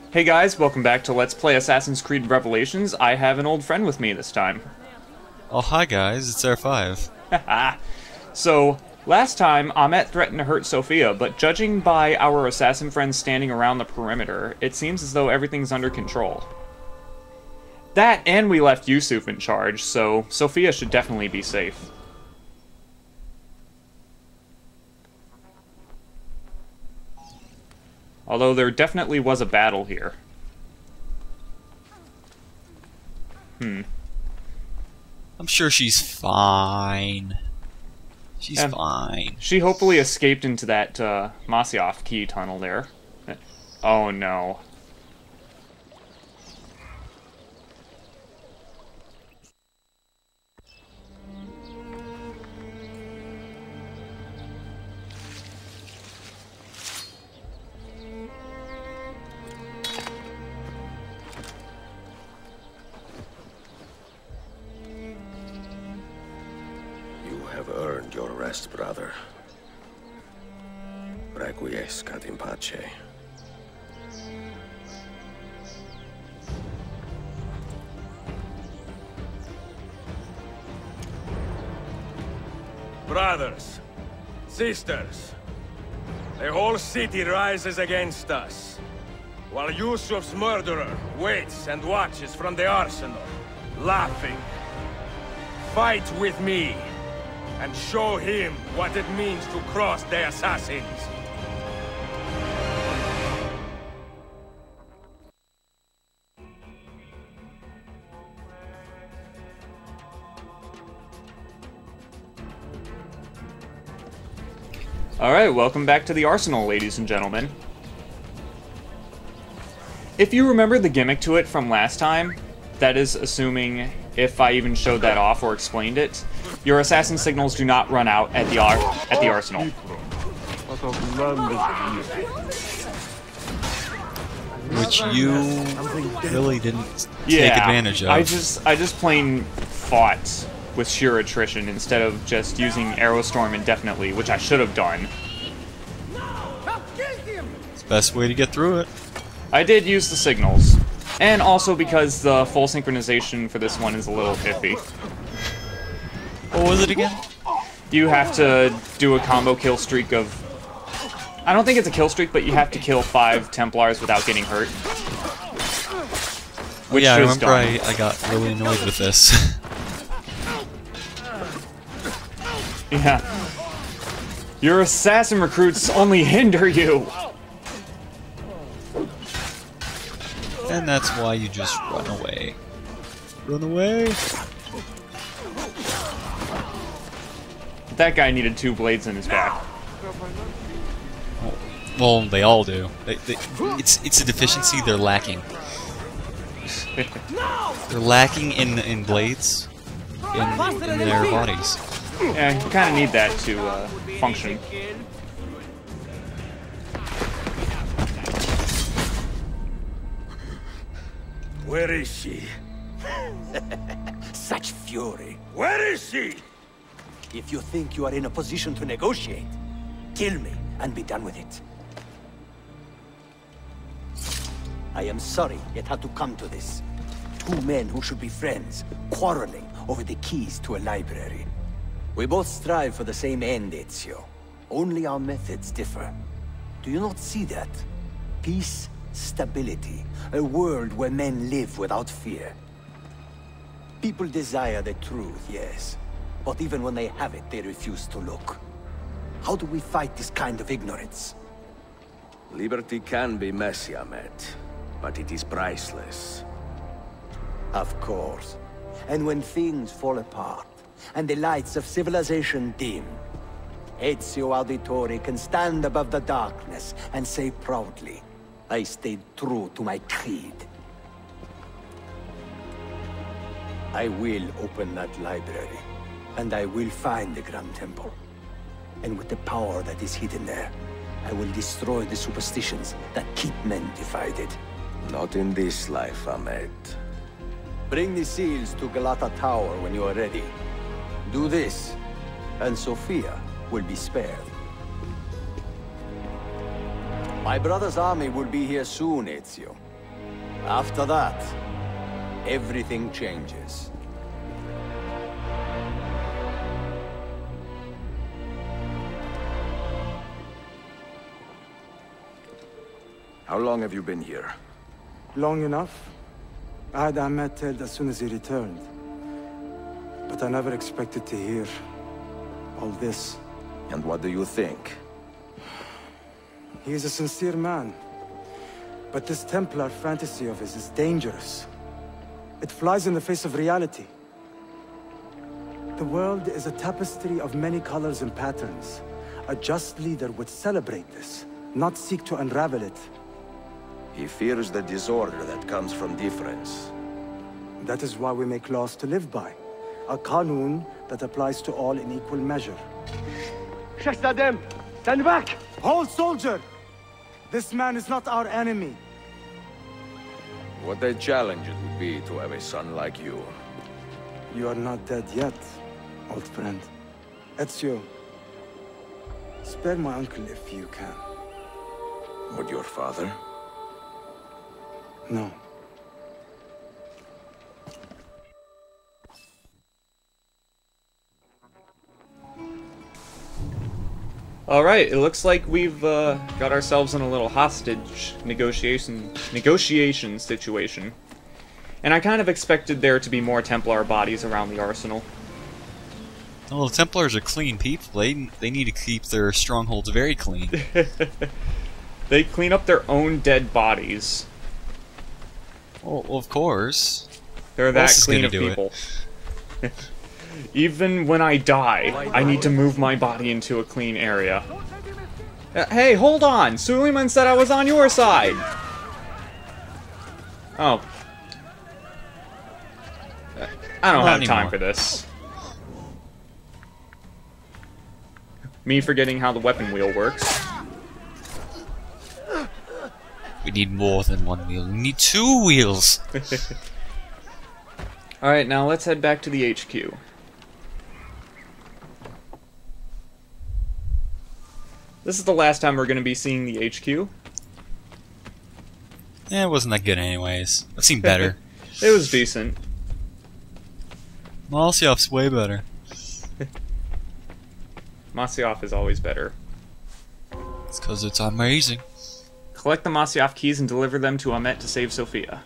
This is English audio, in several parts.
Hey guys, welcome back to Let's Play Assassin's Creed Revelations. I have an old friend with me this time. Oh, hi guys, it's R5. So, last time, Ahmet threatened to hurt Sofia, but judging by our assassin friends standing around the perimeter, it seems as though everything's under control. That, and we left Yusuf in charge, so Sofia should definitely be safe. Although there definitely was a battle here. I'm sure she's fine. She's fine. She hopefully escaped into that Masyaf Key tunnel there. Oh no. Earned your rest, brother. Requiescat in pace. Brothers, sisters, the whole city rises against us, while Yusuf's murderer waits and watches from the arsenal, laughing. Fight with me, and show him what it means to cross the assassins. Alright, welcome back to the arsenal, ladies and gentlemen. If you remember the gimmick to it from last time, that is assuming if I even showed that off or explained it, your assassin signals do not run out at the arsenal. Which you really didn't take advantage of. I just plain fought with sheer attrition instead of just using Aerostorm indefinitely, which I should have done. It's the best way to get through it. I did use the signals. And also because the full synchronization for this one is a little iffy. What was it again? You have to do a combo kill streak of... I don't think it's a kill streak, but you have to kill 5 Templars without getting hurt. Which yeah, I remember I got really annoyed with this. Yeah. Your assassin recruits only hinder you! And that's why you just run away. Run away! That guy needed 2 blades in his back. Well, they all do. It's a deficiency they're lacking. They're lacking in blades in their bodies. Yeah, you kind of need that to function. Where is she? Such fury. Where is she? If you think you are in a position to negotiate, kill me and be done with it. I am sorry it had to come to this. 2 men who should be friends, quarreling over the keys to a library. We both strive for the same end, Ezio. Only our methods differ. Do you not see that? Peace, stability, a world where men live without fear. People desire the truth, yes. But even when they have it, they refuse to look. How do we fight this kind of ignorance? Liberty can be messy, Ahmet, but it is priceless. Of course. And when things fall apart, and the lights of civilization dim, Ezio Auditore can stand above the darkness and say proudly, I stayed true to my creed. I will open that library, and I will find the Grand Temple. And with the power that is hidden there, I will destroy the superstitions that keep men divided. Not in this life, Ahmet. Bring the seals to Galata Tower when you are ready. Do this, and Sofia will be spared. My brother's army will be here soon, Ezio. After that, everything changes. How long have you been here? Long enough. I had Ahmet killed as soon as he returned. But I never expected to hear all this. And what do you think? He is a sincere man. But this Templar fantasy of his is dangerous. It flies in the face of reality. The world is a tapestry of many colors and patterns. A just leader would celebrate this, not seek to unravel it. He fears the disorder that comes from difference. That is why we make laws to live by. A qanun that applies to all in equal measure. Shahzadem, stand back! Hold, soldier! This man is not our enemy. What a challenge it would be to have a son like you. You are not dead yet, old friend. Ezio, spare my uncle if you can. Would your father? No. Alright, it looks like we've got ourselves in a little hostage negotiation situation. And I kind of expected there to be more Templar bodies around the arsenal. Well, the Templars are clean people. They need to keep their strongholds very clean. They clean up their own dead bodies. Well, of course. They're that clean of people. Even when I die, I need to move my body into a clean area. Hey, hold on! Suleiman said I was on your side! Oh. I don't have time for this. Me forgetting how the weapon wheel works. We need more than one wheel. We need 2 wheels! Alright, now let's head back to the HQ. This is the last time we're going to be seeing the HQ. Yeah, it wasn't that good anyways. I've seen better. It was decent. Masyaf's way better. Masyaf is always better. It's because it's amazing. Collect the Masyaf Keys and deliver them to Ahmet to save Sofia.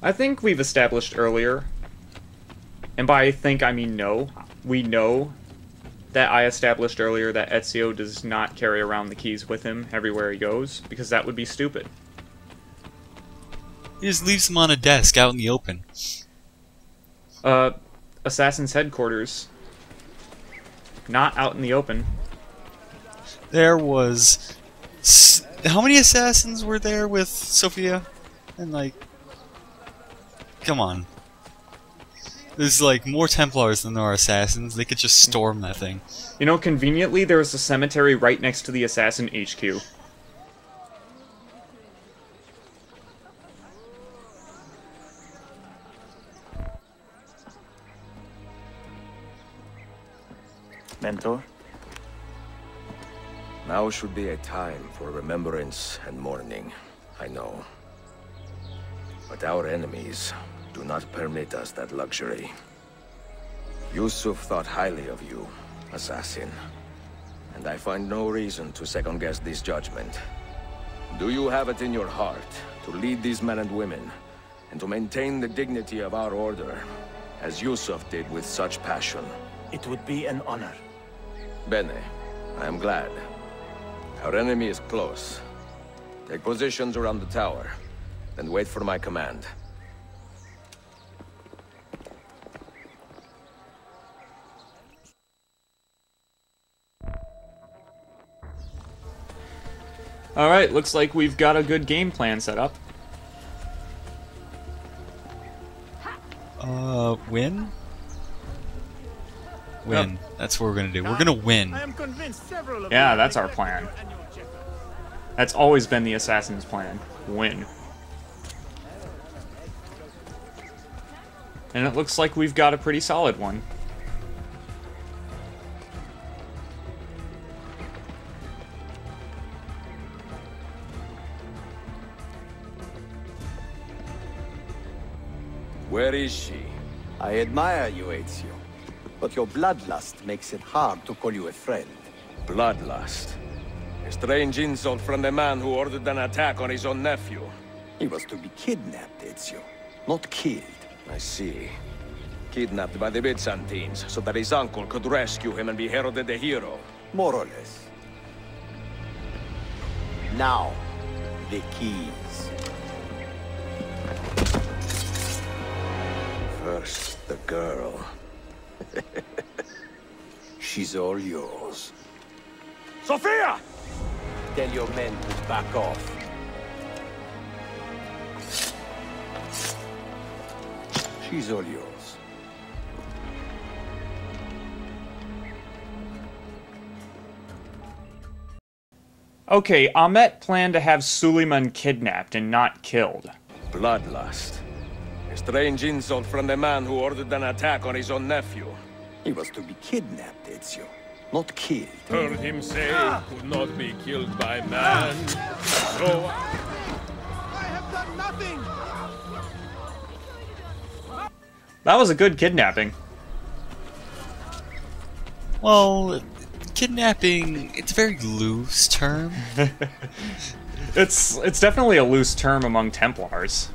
I think we've established earlier, and by I think I mean no, we know that I established earlier that Ezio does not carry around the keys with him everywhere he goes, because that would be stupid. He just leaves them on a desk out in the open. Assassin's headquarters. Not out in the open. There was... How many assassins were there with Sofia? And like... Come on. There's like more Templars than there are assassins. They could just storm that thing. You know, conveniently, there is a cemetery right next to the assassin HQ. Mentor? Now should be a time for remembrance and mourning, I know. But our enemies do not permit us that luxury. Yusuf thought highly of you, assassin. And I find no reason to second-guess this judgment. Do you have it in your heart to lead these men and women, and to maintain the dignity of our order, as Yusuf did with such passion? It would be an honor. Bene, I am glad. Our enemy is close. Take positions around the tower, then wait for my command. Alright, looks like we've got a good game plan set up. Win? Win. That's what we're gonna do. We're gonna win. I am convinced several of Yeah, you that's our neglected plan. your annual checkup. That's always been the assassin's plan. Win. And it looks like we've got a pretty solid one. Where is she? I admire you, Ezio. But your bloodlust makes it hard to call you a friend. Bloodlust. A strange insult from the man who ordered an attack on his own nephew. He was to be kidnapped, Ezio, not killed. I see. Kidnapped by the Byzantines so that his uncle could rescue him and be heralded a hero. More or less. Now, the keys. First, the girl. She's all yours. Sofia! Tell your men to back off. She's all yours. Okay, Ahmet planned to have Suleiman kidnapped and not killed. Bloodlust. A strange insult from the man who ordered an attack on his own nephew. He was to be kidnapped, Ezio, not killed. Heard him say he could not be killed by man. So I have done nothing! That was a good kidnapping. Well, kidnapping, it's a very loose term. It's definitely a loose term among Templars.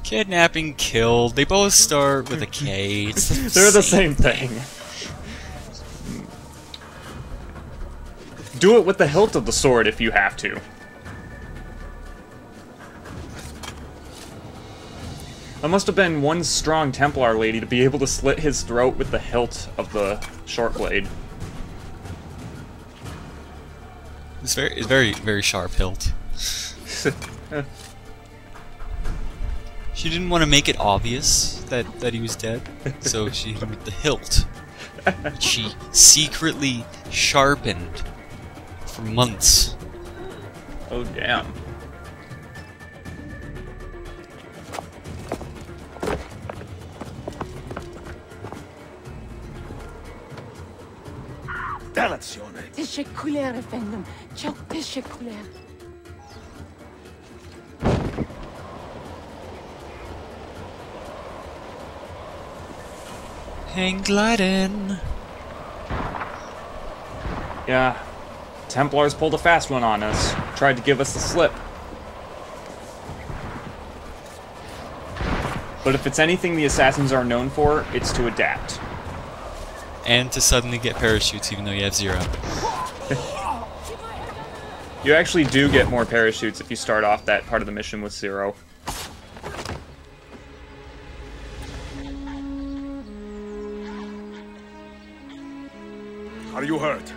Kidnapping, killed, they both start with a K. It's They're the same thing. Do it with the hilt of the sword if you have to. That must have been one strong Templar lady to be able to slit his throat with the hilt of the short blade. It's very, very sharp hilt. She didn't want to make it obvious that he was dead, so she hit him with the hilt, which she secretly sharpened for months. Oh, damn. Delazione. Teşekkürler efendim. Çok teşekkürler. Hang gliding. Yeah. Templars pulled a fast one on us. Tried to give us the slip. But if it's anything the assassins are known for, it's to adapt. And to suddenly get parachutes even though you have 0. You actually do get more parachutes if you start off that part of the mission with 0. Are you hurt?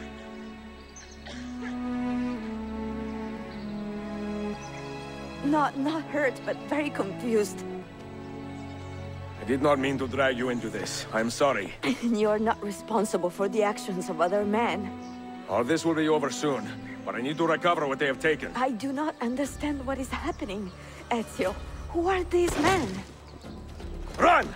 Not hurt, but very confused. I did not mean to drag you into this. I'm sorry. You're not responsible for the actions of other men. All this will be over soon, but I need to recover what they have taken. I do not understand what is happening. Ezio, who are these men? Run!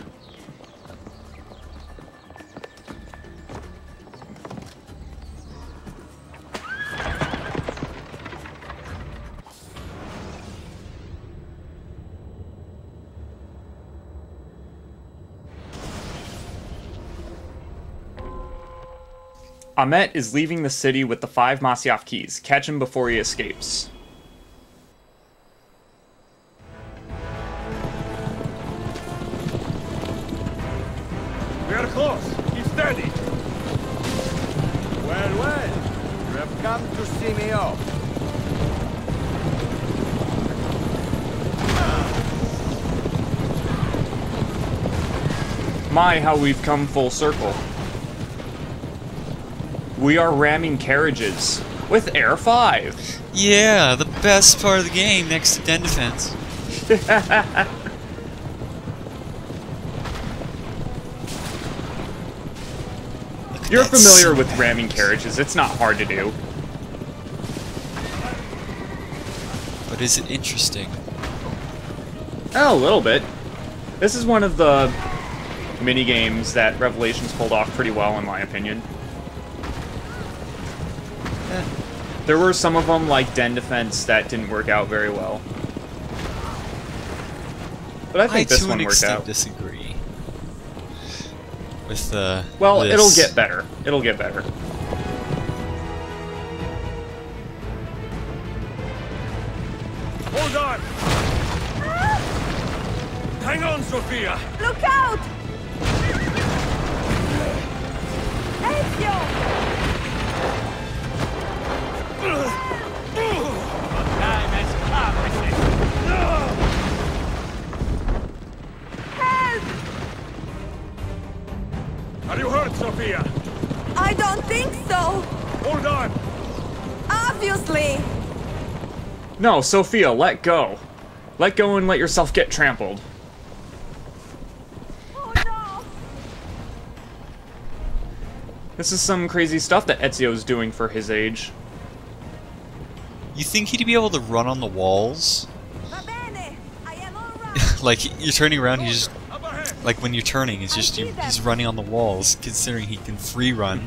Ahmet is leaving the city with the 5 Masyaf Keys. Catch him before he escapes. We are close. Keep steady. Well, well. You have come to see me off. My, how we've come full circle. We are ramming carriages with Air 5. Yeah, the best part of the game next to den defense. You're familiar with ramming carriages. It's not hard to do. But is it interesting? Oh, a little bit. This is one of the mini games that Revelations pulled off pretty well, in my opinion. There were some of them, like Den Defense, that didn't work out very well. But I think this one worked out. I disagree with the. Well, it'll get better. It'll get better. Hold on! Hang on, Sofia! Look out! Ezio! Time has come, Help! Are you hurt, Sofia? I don't think so. Hold on! Obviously. No, Sophia, let go. Let go and let yourself get trampled. Oh no. This is some crazy stuff that Ezio's doing for his age. You think he'd be able to run on the walls? Va bene. I am all right. Like, you're turning around, he's just... Like, when you're turning, it's just he's running on the walls, considering he can free run.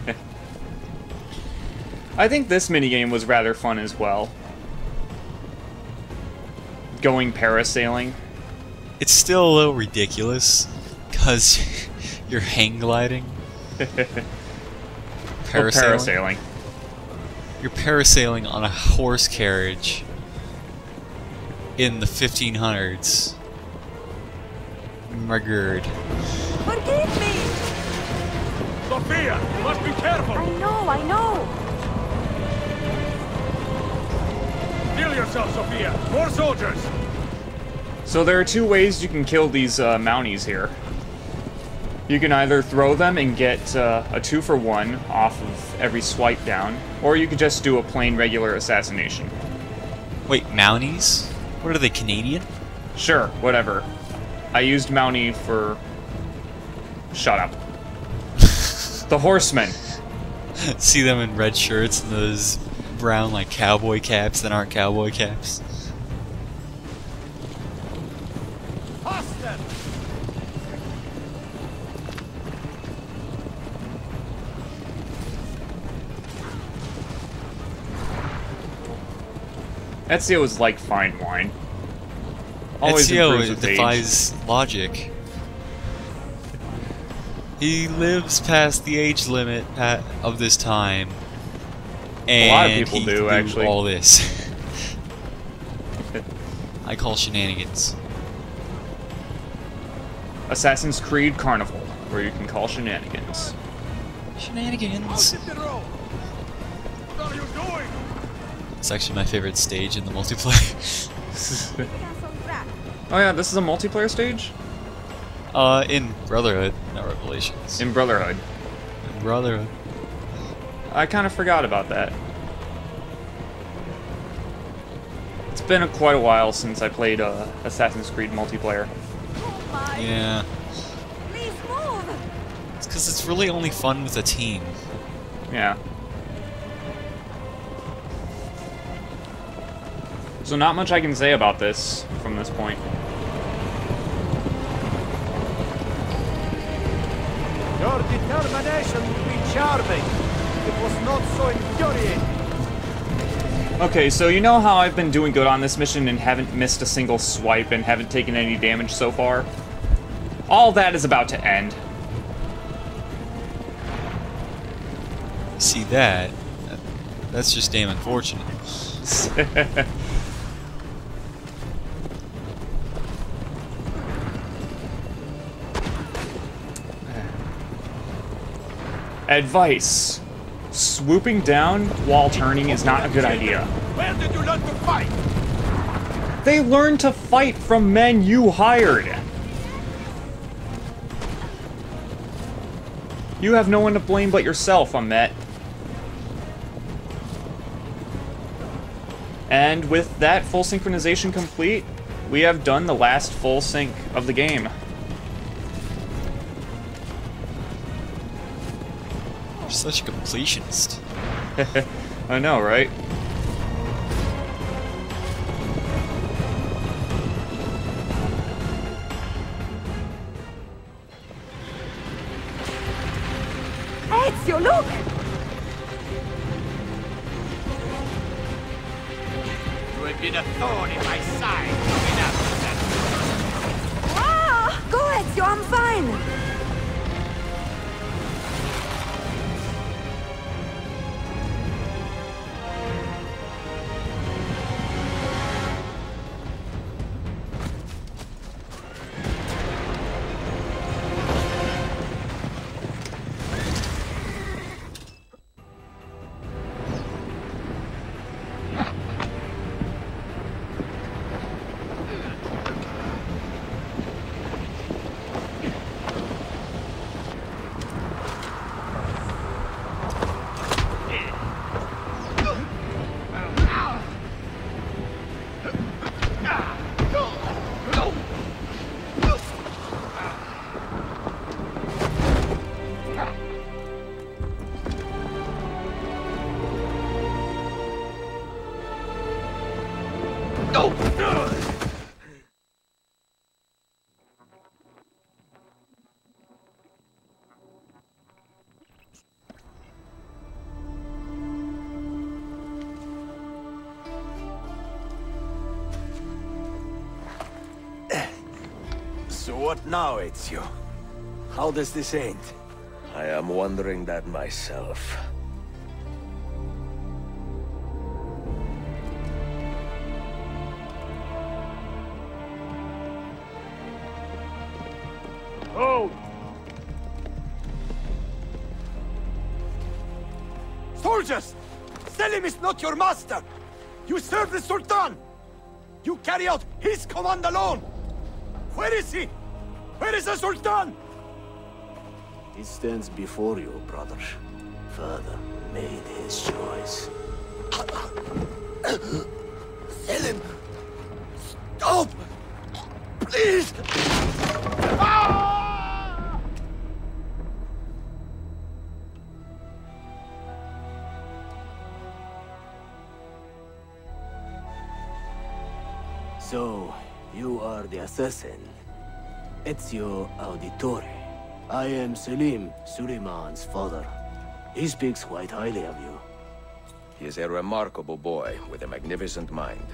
I think this minigame was rather fun as well. Going parasailing. It's still a little ridiculous, because you're hang gliding. Parasailing. You're parasailing on a horse carriage in the 1500s. My god. Forgive me. Sofia, you must be careful! I know. Heal yourself, Sofia! More soldiers! So there are two ways you can kill these Mounties here. You can either throw them and get a 2-for-1 off of every swipe down, or you could just do a plain regular assassination. Wait, Mounties? What are they, Canadian? Sure, whatever. I used Mountie for... Shut up. The Horsemen. See them in red shirts and those brown, like, cowboy caps that aren't cowboy caps. Austin! Ezio is like fine wine. Always improves Ezio with age. defies logic. He lives past the age limit of this time. And A lot of people he do, can actually. all this. I call shenanigans. Assassin's Creed Carnival, where you can call shenanigans. Shenanigans. Hit the road. What are you doing? It's actually my favorite stage in the multiplayer. Oh yeah, this is a multiplayer stage? In Brotherhood, not Revelations. In Brotherhood. In Brotherhood. I kind of forgot about that. It's been quite a while since I played Assassin's Creed multiplayer. Oh my. Yeah. Please move. It's because it's really only fun with a team. Yeah. So not much I can say about this from this point. Your determination would be charming. It was not so infuriating. Okay, so you know how I've been doing good on this mission and haven't missed a single swipe and haven't taken any damage so far? All that is about to end. See that? That's just damn unfortunate. Advice. Swooping down while turning is not a good idea. Where did you learn to fight? They learned to fight from men you hired. You have no one to blame but yourself, Ahmet. And with that full synchronization complete, we have done the last full sync of the game. Just Such a completionist. I know, right? Ezio, look! You have been a thorn in my side. Ah! Go, Ezio, I'm fine! So what now, Ezio? How does this end? I am wondering that myself. Oh! Soldiers! Selim is not your master! You serve the Sultan! You carry out his command alone! Where is he? Where is the Sultan? He stands before you, brother. Father made his choice. Selim! Stop! Please! So, you are the assassin. Ezio Auditore. I am Selim, Suleiman's father. He speaks quite highly of you. He is a remarkable boy with a magnificent mind.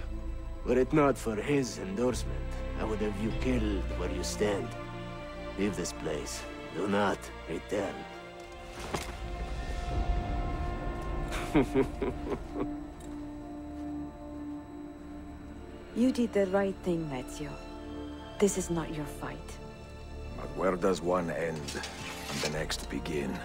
Were it not for his endorsement, I would have you killed where you stand. Leave this place. Do not return. You did the right thing, Ezio. This is not your fight. But where does one end and the next begin?